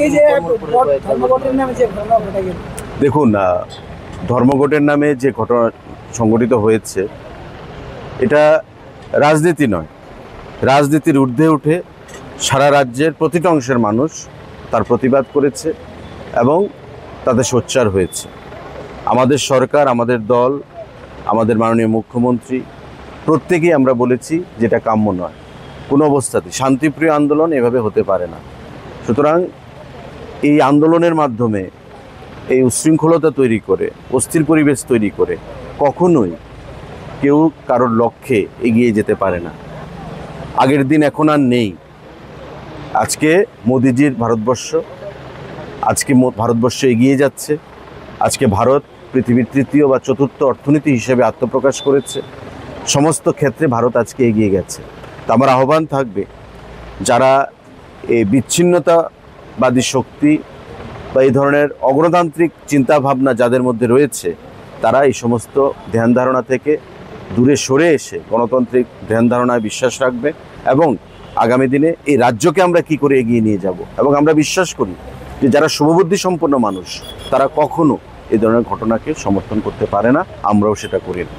এই যে ধর্মঘটের নামে যে ঘটনা ঘটে গেল, দেখুন, ধর্মঘটের নামে যে ঘটনা সংঘটিত হয়েছে এটা রাজনীতি নয়। রাজনীতির ঊর্ধ্বে উঠে সারা রাজ্যের প্রতিটা অংশের মানুষ তার প্রতিবাদ করেছে এবং তাতে সোচ্চার হয়েছে। আমাদের সরকার, আমাদের দল, আমাদের মাননীয় মুখ্যমন্ত্রী প্রত্যেকেই আমরা বলেছি যেটা কাম্য নয়। কোনো অবস্থাতে শান্তিপ্রিয় আন্দোলন এভাবে হতে পারে না। সুতরাং এই আন্দোলনের মাধ্যমে এই উশৃঙ্খলতা তৈরি করে, অস্থির পরিবেশ তৈরি করে কখনোই কেউ কারোর লক্ষ্যে এগিয়ে যেতে পারে না। আগের দিন এখন আর নেই। আজকে মোদিজির ভারতবর্ষ, আজকে ভারতবর্ষ এগিয়ে যাচ্ছে। আজকে ভারত পৃথিবীর তৃতীয় বা চতুর্থ অর্থনীতি হিসেবে আত্মপ্রকাশ করেছে। সমস্ত ক্ষেত্রে ভারত আজকে এগিয়ে গেছে। তো আমার আহ্বান থাকবে, যারা এই বিচ্ছিন্নতাবাদী শক্তি বা এই ধরনের অগণতান্ত্রিক চিন্তাভাবনা যাদের মধ্যে রয়েছে, তারা এই সমস্ত ধ্যান ধারণা থেকে দূরে সরে এসে গণতান্ত্রিক ধ্যান ধারণায় বিশ্বাস রাখবে এবং আগামী দিনে এই রাজ্যকে আমরা কি করে এগিয়ে নিয়ে যাব। এবং আমরা বিশ্বাস করি যে যারা শুভবুদ্ধি সম্পন্ন মানুষ তারা কখনো এই ধরনের ঘটনাকে সমর্থন করতে পারে না, আমরাও সেটা করি না।